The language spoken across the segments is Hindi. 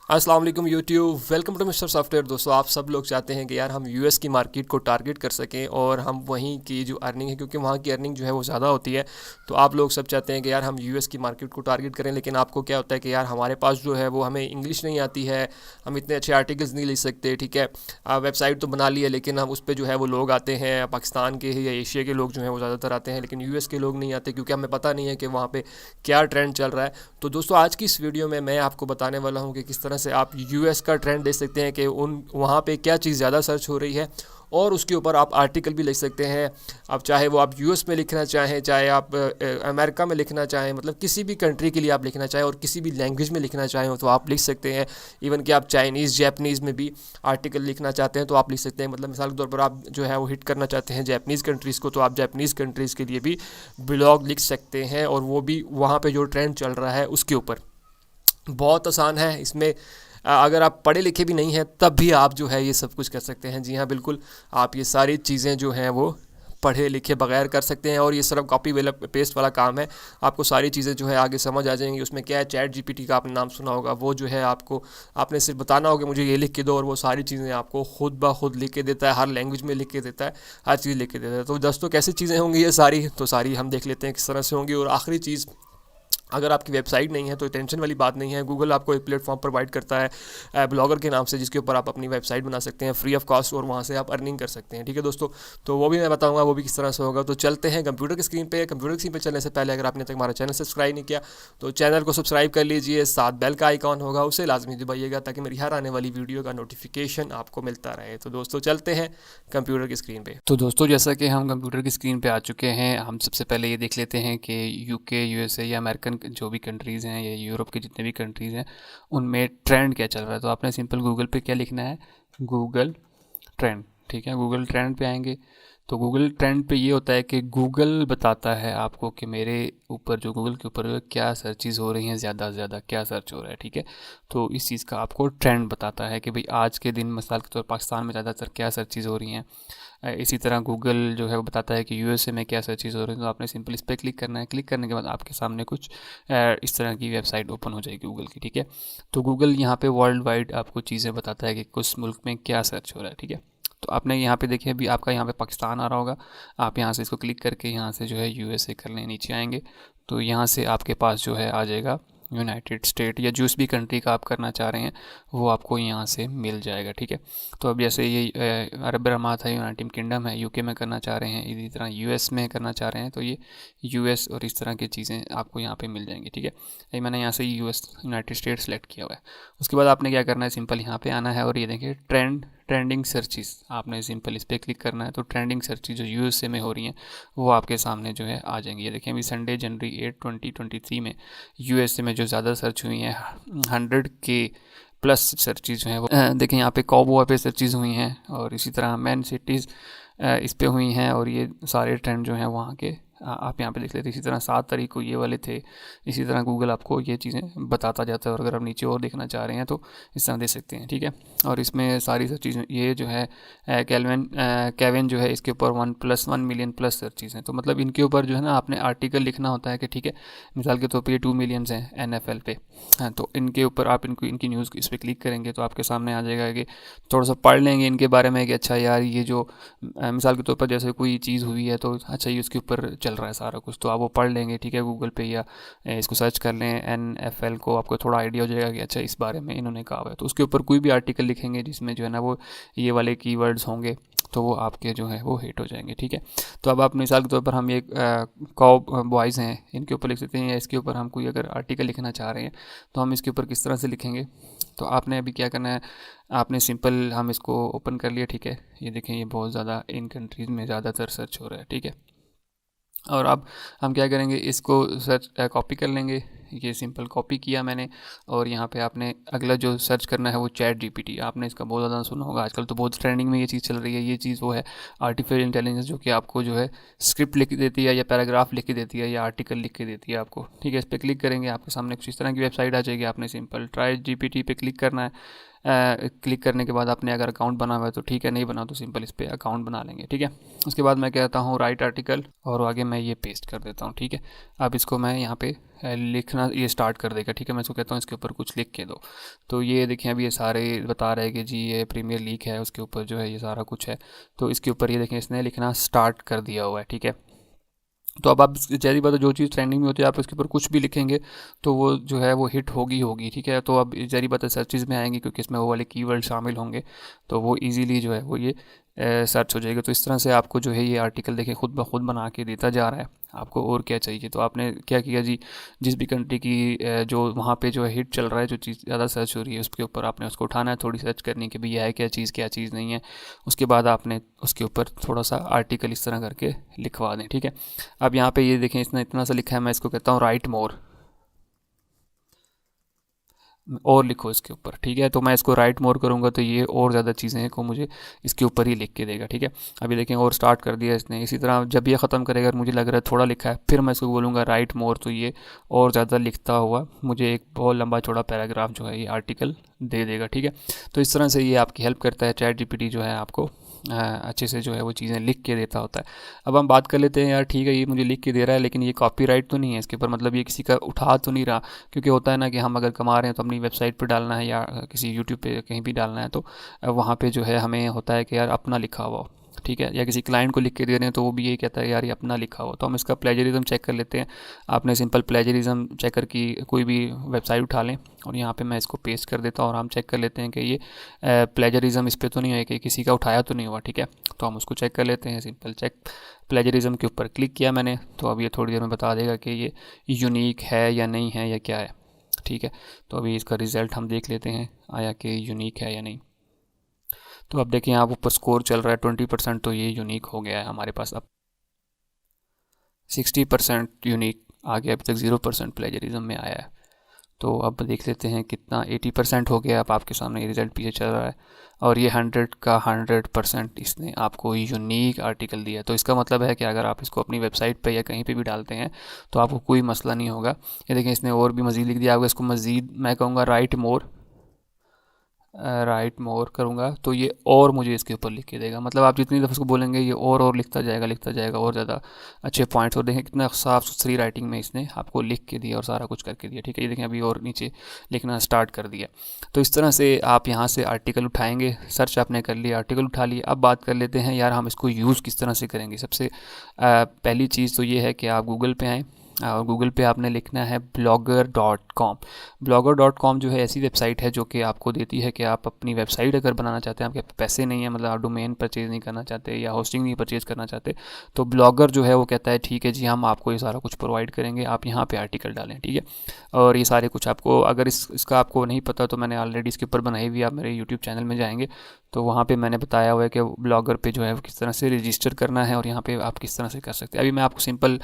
अस्सलाम वालेकुम YouTube, welcome to Mister Software. दोस्तों, आप सब लोग चाहते हैं कि यार हम यूएस की मार्केट को टारगेट कर सकें और हम वहीं की जो अर्निंग है, क्योंकि वहाँ की अर्निंग जो है वो ज़्यादा होती है। तो आप लोग सब चाहते हैं कि यार हम यूएस की मार्केट को टारगेट करें, लेकिन आपको क्या होता है कि यार हमारे पास जो है वो हमें इंग्लिश नहीं आती है, हम इतने अच्छे आर्टिकल्स नहीं लिख सकते। ठीक है, वेबसाइट तो बना ली है, लेकिन हम उस पर जो है वो लोग आते हैं पाकिस्तान के या एशिया के लोग जो हैं वो ज़्यादातर आते हैं, लेकिन यूएस के लोग नहीं आते क्योंकि हमें पता नहीं है कि वहाँ पे क्या ट्रेंड चल रहा है। तो दोस्तों, आज की इस वीडियो में मैं आपको बताने वाला हूँ कि किस तरह से आप यूएस का ट्रेंड देख सकते हैं कि उन वहाँ पे क्या चीज़ ज़्यादा सर्च हो रही है, और उसके ऊपर आप आर्टिकल भी लिख सकते हैं। अब चाहे वो आप यूएस में लिखना चाहें, चाहे आप अमेरिका में लिखना चाहें, मतलब किसी भी कंट्री के लिए आप लिखना चाहें और किसी भी लैंग्वेज में लिखना चाहें तो आप लिख सकते हैं। इवन कि आप चाइनीज़ जैपनीज़ में भी आर्टिकल लिखना चाहते हैं तो आप लिख सकते हैं। मतलब मिसाल के तौर पर आप जो है वो हिट करना चाहते हैं जैपनीज़ कंट्रीज़ को, तो आप जैपनीज़ कंट्रीज़ के लिए भी ब्लॉग लिख सकते हैं, और वो भी वहाँ पे जो ट्रेंड चल रहा है उसके ऊपर। बहुत आसान है इसमें। अगर आप पढ़े लिखे भी नहीं हैं तब भी आप जो है ये सब कुछ कर सकते हैं। जी हाँ, बिल्कुल, आप ये सारी चीज़ें जो हैं वो पढ़े लिखे बगैर कर सकते हैं, और ये सिर्फ कॉपी वाला पेस्ट वाला काम है। आपको सारी चीज़ें जो है आगे समझ आ जाएंगी। उसमें क्या है, चैट जीपीटी का आपने नाम सुना होगा, वो जो है आपको आपने सिर्फ बताना होगा मुझे ये लिख के दो, और वो सारी चीज़ें आपको खुद ब खुद लिख के देता है, हर लैंग्वेज में लिख के देता है, हर चीज़ लिख के देता है। तो दोस्तों, कैसी चीज़ें होंगी ये सारी, तो सारी हम देख लेते हैं किस तरह से होंगी। और आखिरी चीज़, अगर आपकी वेबसाइट नहीं है तो टेंशन वाली बात नहीं है। गूगल आपको एक प्लेटफॉर्म प्रोवाइड करता है ब्लॉगर के नाम से, जिसके ऊपर आप अपनी वेबसाइट बना सकते हैं फ्री ऑफ कॉस्ट, और वहाँ से आप अर्निंग कर सकते हैं। ठीक है दोस्तों, तो वो भी मैं बताऊंगा वो भी किस तरह से होगा। तो चलते हैं कंप्यूटर की स्क्रीन पे। कंप्यूटर की स्क्रीन पे चलने से पहले अगर आपने तक हमारा चैनल सब्सक्राइब नहीं किया तो चैनल को सब्सक्राइब कर लीजिए, साथ बेल का आइकॉन होगा उसे लाजमी दबाइएगा ताकि मेरी हर आने वाली वीडियो का नोटिफिकेशन आपको मिलता रहे। तो दोस्तों, चलते हैं कंप्यूटर की स्क्रीन पे। तो दोस्तों, जैसा कि हम कंप्यूटर की स्क्रीन पे आ चुके हैं, हम सबसे पहले ये देख लेते हैं कि यूके, यूएसए या अमेरिकन जो भी कंट्रीज़ हैं या यूरोप के जितने भी कंट्रीज़ हैं उनमें ट्रेंड क्या चल रहा है। तो आपने सिंपल गूगल पे क्या लिखना है, गूगल ट्रेंड। ठीक है, गूगल ट्रेंड पे आएंगे तो गूगल ट्रेंड पे ये होता है कि गूगल बताता है आपको कि मेरे ऊपर जो गूगल के ऊपर क्या सर्चेज़ हो रही हैं, ज़्यादा से ज़्यादा क्या सर्च हो रहा है। ठीक है, तो इस चीज़ का आपको ट्रेंड बताता है कि भाई आज के दिन मिसाल के तौर पर पाकिस्तान में ज़्यादातर क्या सर्चेज़ हो रही हैं। इसी तरह गूगल जो है वो बताता है कि यूएसए में क्या सर्चेज़ हो रही हैं। तो आपने सिंपल इस पर क्लिक करना है। क्लिक करने के बाद आपके सामने कुछ इस तरह की वेबसाइट ओपन हो जाएगी गूगल की। ठीक है, तो गूगल यहाँ पे वर्ल्ड वाइड आपको चीज़ें बताता है कि कुछ मुल्क में क्या सर्च हो रहा है। ठीक है, तो आपने यहाँ पे देखिए अभी आपका यहाँ पे पाकिस्तान आ रहा होगा, आप यहाँ से इसको क्लिक करके यहाँ से जो है यूएसए कर लें, नीचे आएंगे तो यहाँ से आपके पास जो है आ जाएगा यूनाइटेड स्टेट या जिस भी कंट्री का आप करना चाह रहे हैं वो आपको यहाँ से मिल जाएगा। ठीक है, तो अब जैसे ये अरब अमारात है, यूनाइटेड किंगडम है, यूके में करना चाह रहे हैं, इसी तरह यूएस में करना चाह रहे हैं तो ये यूएस और इस तरह की चीज़ें आपको यहाँ पे मिल जाएंगी। ठीक है, ये मैंने यहाँ से यूएस यूनाइटेड स्टेट सेलेक्ट किया हुआ है। उसके बाद आपने क्या करना है, सिंपल यहाँ पे आना है और ये देखिए ट्रेंडिंग सर्चिज़, आपने सिंपल इस पर क्लिक करना है। तो ट्रेंडिंग सर्चिज़ जो यूएसए में हो रही हैं वो आपके सामने जो है आ जाएंगी। ये देखिए अभी संडे जनवरी 8 2023 में यूएसए में जो ज़्यादा सर्च हुई हैं 100K प्लस सर्चेज जो हैं वो देखें यहाँ पे कॉबो पे सर्चेज हुई हैं, और इसी तरह मैन सिटीज़ इस पे हुई हैं, और ये सारे ट्रेंड जो हैं वहाँ के आप यहाँ पे देख लेते हैं। इसी तरह 7 तारीख को ये वाले थे। इसी तरह गूगल आपको ये चीज़ें बताता जाता है, और अगर आप नीचे और देखना चाह रहे हैं तो इस तरह देख सकते हैं। ठीक है, और इसमें सारी सब चीज़ें ये जो है केविन जो है इसके ऊपर 1+1 मिलियन प्लस सर्चेज हैं। तो मतलब इनके ऊपर जो है ना आपने आर्टिकल लिखना होता है कि ठीक है, मिसाल के तौर पर ये 2 मिलियंस हैं NFL पे। हाँ, तो इनके ऊपर आप इनकी न्यूज़ इस पर क्लिक करेंगे तो आपके सामने आ जाएगा कि थोड़ा सा पढ़ लेंगे इनके बारे में कि अच्छा यार ये जो मिसाल के तौर पर जैसे कोई चीज़ हुई है तो अच्छा ये उसके ऊपर चल रहा है सारा कुछ, तो आप वो पढ़ लेंगे। ठीक है, गूगल पे या इसको सर्च कर लें NFL को, आपको थोड़ा आइडिया हो जाएगा कि अच्छा इस बारे में इन्होंने कहा हुआ है। तो उसके ऊपर कोई भी आर्टिकल लिखेंगे जिसमें जो है ना वो ये वाले कीवर्ड्स होंगे तो वो आपके जो है वो हिट हो जाएंगे। ठीक है, तो अब आप मिसाल के तौर पर हम ये कॉ बॉयज़ हैं इनके ऊपर लिख सकते हैं, या इसके ऊपर हम कोई अगर आर्टिकल लिखना चाह रहे हैं तो हम इसके ऊपर किस तरह से लिखेंगे। तो आपने अभी क्या करना है, आपने सिंपल हम इसको ओपन कर लिया। ठीक है, ये देखें ये बहुत ज़्यादा इन कंट्रीज़ में ज़्यादातर सर्च हो रहा है। ठीक है, और अब हम क्या करेंगे, इसको सर्च कॉपी कर लेंगे। ये सिंपल कॉपी किया मैंने, और यहाँ पे आपने अगला जो सर्च करना है वो चैट जीपीटी। आपने इसका बहुत ज़्यादा सुना होगा, आजकल तो बहुत ट्रेंडिंग में ये चीज़ चल रही है। ये चीज़ वो है आर्टिफिशियल इंटेलिजेंस जो कि आपको जो है स्क्रिप्ट लिख के देती है, या पैराग्राफ लिख के देती है, या आर्टिकल लिख के देती है आपको। ठीक है, इस पर क्लिक करेंगे आपके सामने कुछ इस तरह की वेबसाइट आ जाएगी। आपने सिंपल ट्राई जीपीटी पे क्लिक करना है। क्लिक करने के बाद आपने अगर अकाउंट बना हुआ है तो ठीक है, नहीं बना तो सिंपल इस पर अकाउंट बना लेंगे। ठीक है, उसके बाद मैं कहता हूँ राइट आर्टिकल और आगे मैं ये पेस्ट कर देता हूँ। ठीक है, अब इसको मैं यहाँ पे लिखना ये स्टार्ट कर देगा। ठीक है, मैं इसको कहता हूँ इसके ऊपर कुछ लिख के दो। तो ये देखें अभी ये सारे बता रहे हैं कि जी ये प्रीमियर लीग है, उसके ऊपर जो है ये सारा कुछ है। तो इसके ऊपर ये देखें इसने लिखना स्टार्ट कर दिया हुआ है। ठीक है, तो अब आप जैसी बात है, जो चीज़ ट्रेंडिंग में होती है आप उसके ऊपर कुछ भी लिखेंगे तो वो जो है वो हिट होगी होगी। ठीक है, तो अब जरी बात है सर्चेज में आएंगी क्योंकि इसमें वो वाले कीवर्ड शामिल होंगे, तो वो इजीली जो है वो ये सर्च हो जाएगा। तो इस तरह से आपको जो है ये आर्टिकल देखें खुद ब खुद बना के देता जा रहा है। आपको और क्या चाहिए, तो आपने क्या किया जी, जिस भी कंट्री की जो वहाँ पे जो है हिट चल रहा है, जो चीज़ ज़्यादा सर्च हो रही है उसके ऊपर आपने उसको उठाना है, थोड़ी सर्च करनी कि भैया है क्या चीज़ नहीं है। उसके बाद आपने उसके ऊपर थोड़ा सा आर्टिकल इस तरह करके लिखवा दें। ठीक है, अब यहाँ पे ये देखें इसने इतना सा लिखा है, मैं इसको कहता हूँ राइट मोर, और लिखो इसके ऊपर। ठीक है, तो मैं इसको राइट मोर करूँगा तो ये और ज़्यादा चीज़ें हैं को मुझे इसके ऊपर ही लिख के देगा। ठीक है, अभी देखें और स्टार्ट कर दिया इसने। इसी तरह जब ये ख़त्म करेगा और मुझे लग रहा है थोड़ा लिखा है, फिर मैं इसको बोलूँगा राइट मोर, तो ये और ज़्यादा लिखता हुआ मुझे एक बहुत लंबा चौड़ा पैराग्राफ जो है ये आर्टिकल दे देगा। ठीक है, तो इस तरह से ये आपकी हेल्प करता है। चैट जीपीटी जो है आपको अच्छे से जो है वो चीज़ें लिख के देता होता है। अब हम बात कर लेते हैं, यार ठीक है ये मुझे लिख के दे रहा है लेकिन ये कॉपीराइट तो नहीं है इसके ऊपर, मतलब ये किसी का उठा तो नहीं रहा। क्योंकि होता है ना कि हम अगर कमा रहे हैं तो अपनी वेबसाइट पे डालना है या किसी यूट्यूब पे कहीं भी डालना है, तो वहाँ पे जो है हमें होता है कि यार अपना लिखा हुआ हो। ठीक है, या किसी क्लाइंट को लिख के दे रहे हैं तो वो भी यही कहता है यार ये अपना लिखा हुआ। तो हम इसका प्लेजरिज्म चेक कर लेते हैं। आपने सिंपल प्लेजरिज्म चेकर की कोई भी वेबसाइट उठा लें और यहाँ पे मैं इसको पेस्ट कर देता हूँ और हम चेक कर लेते हैं कि ये प्लेजरिज्म इस पर तो नहीं है, कि किसी का उठाया तो नहीं हुआ। ठीक है, तो हम उसको चेक कर लेते हैं। सिंपल चेक प्लेजरिज्म के ऊपर क्लिक किया मैंने, तो अब ये थोड़ी देर में बता देगा कि ये यूनिक है या नहीं है या क्या है। ठीक है, तो अभी इसका रिज़ल्ट हम देख लेते हैं आया कि यूनिक है या नहीं। तो अब देखिए यहाँ ऊपर स्कोर चल रहा है 20%, तो ये यूनिक हो गया है हमारे पास। अब 60% यूनिक आ गया, अभी तक 0% प्लेजरिज्म में आया है। तो अब देख लेते हैं कितना, 80% हो गया। अब आपके सामने ये रिज़ल्ट पीछे चल रहा है और ये 100 का 100% इसने आपको यूनिक आर्टिकल दिया। तो इसका मतलब है कि अगर आप इसको अपनी वेबसाइट पे या कहीं पे भी डालते हैं तो आपको कोई मसला नहीं होगा। ये देखें इसने और भी मज़ीद लिख दिया। आपको इसको मज़ीद मैं कहूँगा राइट मोर करूँगा तो ये और मुझे इसके ऊपर लिख के देगा। मतलब आप जितनी दफ़ा उसको बोलेंगे ये और लिखता जाएगा और ज़्यादा अच्छे पॉइंट्स। और देखें कितना साफ़ सुथरी राइटिंग में इसने आपको लिख के दिया और सारा कुछ करके दिया। ठीक है, ये देखें अभी और नीचे लिखना स्टार्ट कर दिया। तो इस तरह से आप यहाँ से आर्टिकल उठाएंगे। सर्च आपने कर लिया, आर्टिकल उठा लिया। अब बात कर लेते हैं यार हम इसको यूज़ किस तरह से करेंगे। सबसे पहली चीज़ तो ये है कि आप गूगल पे आएँ और गूगल पे आपने लिखना है blogger.com। blogger.com जो है ऐसी वेबसाइट है जो कि आपको देती है कि आप अपनी वेबसाइट अगर बनाना चाहते हैं, आपके पैसे नहीं है, मतलब आप डोमेन परचेज़ नहीं करना चाहते या होस्टिंग नहीं परचेज़ करना चाहते, तो ब्लॉगर जो है वो कहता है ठीक है जी हम आपको ये सारा कुछ प्रोवाइड करेंगे, आप यहाँ पे आर्टिकल डालें। ठीक है, और ये सारे कुछ आपको अगर इसका आपको नहीं पता तो मैंने ऑलरेडी इसके ऊपर बनाई हुई, आप मेरे यूट्यूब चैनल में जाएंगे तो वहाँ पे मैंने बताया हुआ है कि ब्लॉगर पे जो है किस तरह से रजिस्टर करना है और यहाँ पे आप किस तरह से कर सकते हैं। अभी मैं आपको सिंपल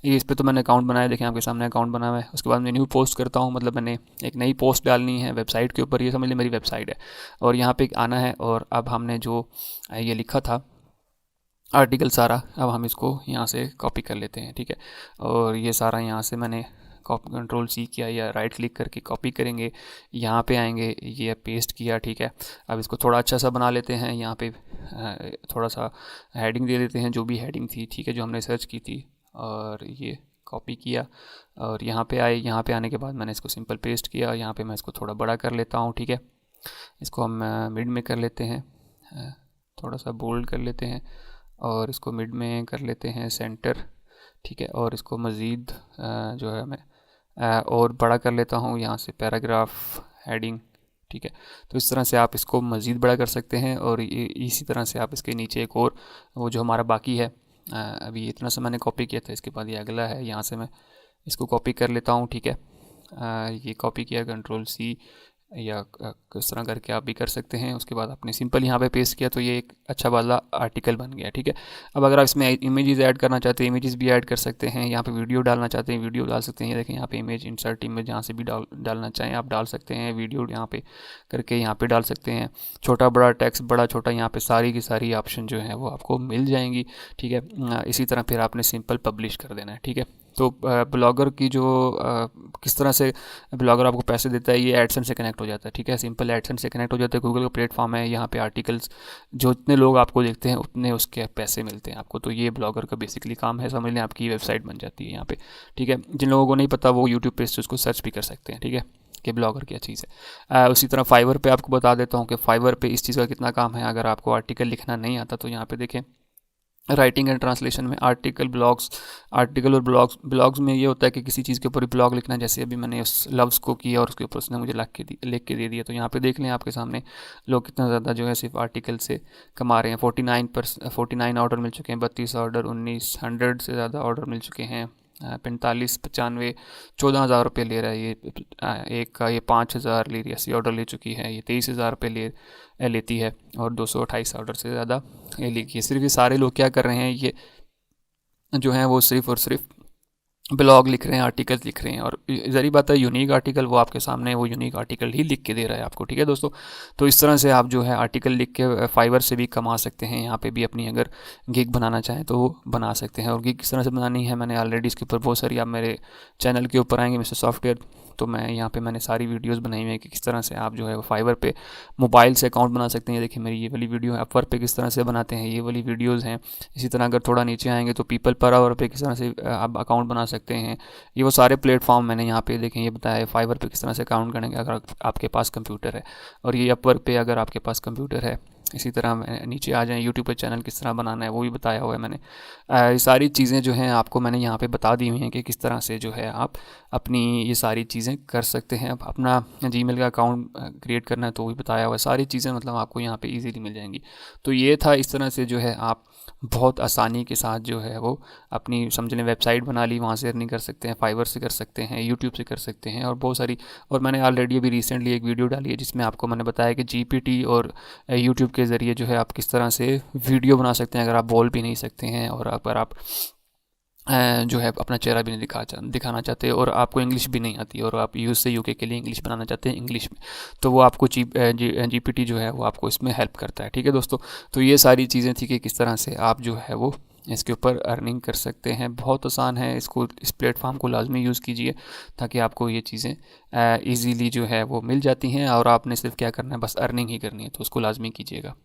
ये इस पर तो मैंने अकाउंट बनाया, देखें आपके सामने अकाउंट बना हुआ है। उसके बाद मैं न्यू पोस्ट करता हूँ, मतलब मैंने एक नई पोस्ट डालनी है वेबसाइट के ऊपर, ये समझ लीजिए मेरी वेबसाइट है और यहाँ पे आना है। और अब हमने जो ये लिखा था आर्टिकल सारा, अब हम इसको यहाँ से कॉपी कर लेते हैं। ठीक है, और ये सारा यहाँ से मैंने कॉपी कंट्रोल सी किया या राइट क्लिक करके कॉपी करेंगे, यहाँ पे आएंगे, ये पेस्ट किया। ठीक है, अब इसको थोड़ा अच्छा सा बना लेते हैं। यहाँ पे थोड़ा सा हेडिंग दे देते हैं, जो भी हेडिंग थी, ठीक है, जो हमने सर्च की थी, और ये कॉपी किया और यहाँ पे आए। यहाँ पे आने के बाद मैंने इसको सिंपल पेस्ट किया। यहाँ पे मैं इसको थोड़ा बड़ा कर लेता हूँ। ठीक है, इसको हम मिड में कर लेते हैं, थोड़ा सा बोल्ड कर लेते हैं और इसको मिड में कर लेते हैं सेंटर। ठीक है, और इसको मज़ीद जो है मैं और बड़ा कर लेता हूँ यहाँ से पैराग्राफ हेडिंग। ठीक है, तो इस तरह से आप इसको मज़ीद बड़ा कर सकते हैं और इसी तरह से आप इसके नीचे एक और वो जो हमारा बाकी है, अभी इतना सा मैंने कॉपी किया था, इसके बाद ये अगला है, यहाँ से मैं इसको कॉपी कर लेता हूँ। ठीक है, ये कॉपी किया, कंट्रोल सी या किस तरह करके आप भी कर सकते हैं। उसके बाद आपने सिंपल यहाँ पे पेस्ट किया तो ये एक अच्छा वाला आर्टिकल बन गया। ठीक है, अब अगर आप इसमें इमेजेस ऐड करना चाहते हैं, इमेजेस भी ऐड कर सकते हैं। यहाँ पे वीडियो डालना चाहते हैं, वीडियो डाल सकते हैं। ये देखें यहाँ पे इमेज इंसर्ट इमेज, जहाँ से भी डालना चाहें आप डाल सकते हैं। वीडियो यहाँ पे करके यहाँ पे डाल सकते हैं। छोटा बड़ा टेक्स्ट, बड़ा छोटा, यहाँ पे सारी की सारी ऑप्शन जो है वो आपको मिल जाएंगी। ठीक है, इसी तरह फिर आपने सिंपल पब्लिश कर देना है। ठीक है, तो ब्लॉगर की जो किस तरह से ब्लॉगर आपको पैसे देता है, ये एडसेंस से कनेक्ट हो जाता है, ठीक है। सिंपल एडसेंस से कनेक्ट हो जाता है, गूगल का प्लेटफॉर्म है, यहाँ पे आर्टिकल्स जो इतने लोग आपको देखते हैं उतने उसके पैसे मिलते हैं आपको। तो ये ब्लॉगर का बेसिकली काम है, समझ लें आपकी वेबसाइट बन जाती है यहाँ पे, ठीक है। जिन लोगों को नहीं पता वो यूट्यूब पे उसको सर्च भी कर सकते हैं, ठीक है, कि ब्लॉगर क्या चीज़ है। उसी तरह फाइवर पे आपको बता देता हूँ कि फाइवर पे इस चीज़ का कितना काम है। अगर आपको आर्टिकल लिखना नहीं आता तो यहाँ पे देखें, राइटिंग एंड ट्रांसलेशन में आर्टिकल, ब्लॉग्स। आर्टिकल और ब्लॉग्स में ये होता है कि किसी चीज़ के ऊपर ब्लॉग लिखना, जैसे अभी मैंने उस लव्स को किया और उसके ऊपर उसने मुझे लिख के दे दिया। तो यहाँ पे देख लें आपके सामने लोग कितना ज़्यादा जो है सिर्फ आर्टिकल से कमा रहे हैं। 49 ऑर्डर मिल चुके हैं, 32 ऑर्डर, 1900 से ज़्यादा ऑर्डर मिल चुके हैं। 45, 95, 14,000 रुपये ले रहा है ये एक का। ये 5,000 ले रही है, 80 ऑर्डर ले चुकी है। ये 23,000 रुपये लेती है और 228 ऑर्डर से ज़्यादा ये लिखी है। सिर्फ ये सारे लोग क्या कर रहे हैं, ये जो हैं वो सिर्फ और सिर्फ ब्लॉग लिख रहे हैं, आर्टिकल्स लिख रहे हैं। और ज़री बात है, यूनिक आर्टिकल वो आपके सामने वो यूनिक आर्टिकल ही लिख के दे रहा है आपको, ठीक है दोस्तों। तो इस तरह से आप जो है आर्टिकल लिख के फाइवर से भी कमा सकते हैं। यहाँ पे भी अपनी अगर गिग बनाना चाहें तो वो बना सकते हैं। और गिग किस तरह से बनानी है, मैंने ऑलरेडी इसके ऊपर बहुत सारी, आप मेरे चैनल के ऊपर आएंगे मिस्टर सॉफ्टवेयर, तो मैं यहाँ पे मैंने सारी वीडियोस बनाई हुई हैं कि किस तरह से आप जो है फाइवर पे मोबाइल से अकाउंट बना सकते हैं। देखिए मेरी ये वाली वीडियो है, अपवर्क पे किस तरह से बनाते हैं, ये वाली वीडियोस हैं। इसी तरह अगर थोड़ा नीचे आएंगे तो पीपल पर आवर पे किस तरह से आप अकाउंट बना सकते हैं। ये वो सारे प्लेटफॉर्म मैंने यहाँ पे देखें, ये बताया है। फाइवर पे किस तरह से अकाउंट करेंगे अगर आपके पास कंप्यूटर है, और ये अपवर्क पे अगर आपके पास कंप्यूटर है। इसी तरह नीचे आ जाएं, यूट्यूब पे चैनल किस तरह बनाना है वो भी बताया हुआ है मैंने। ये सारी चीज़ें जो हैं आपको मैंने यहाँ पे बता दी हुई हैं कि किस तरह से जो है आप अपनी ये सारी चीज़ें कर सकते हैं। अब अपना जीमेल का अकाउंट क्रिएट करना है तो वो भी बताया हुआ है। सारी चीज़ें मतलब आपको यहाँ पे इजीली मिल जाएंगी। तो ये था, इस तरह से जो है आप बहुत आसानी के साथ जो है वो अपनी समझ लें वेबसाइट बना ली, वहाँ से अर्निंग कर सकते हैं, फाइवर से कर सकते हैं, यूट्यूब से कर सकते हैं और बहुत सारी। और मैंने ऑलरेडी अभी रिसेंटली एक वीडियो डाली है जिसमें आपको मैंने बताया कि जीपीटी और यूट्यूब के ज़रिए जो है आप किस तरह से वीडियो बना सकते हैं अगर आप बोल भी नहीं सकते हैं, और अगर आप जो है अपना चेहरा भी नहीं दिखाना चाहते और आपको इंग्लिश भी नहीं आती और आप यूएस से यूके के लिए इंग्लिश बनाना चाहते हैं इंग्लिश में, तो वो आपको जीपीटी जो है वो आपको इसमें हेल्प करता है, ठीक है दोस्तों। तो ये सारी चीज़ें थी कि किस तरह से आप जो है वो इसके ऊपर अर्निंग कर सकते हैं। बहुत आसान है, इसको इस प्लेटफॉर्म को लाजमी यूज़ कीजिए ताकि आपको ये चीज़ें ईज़िली जो है वो मिल जाती हैं और आपने सिर्फ क्या करना है, बस अर्निंग ही करनी है, तो उसको लाजमी कीजिएगा।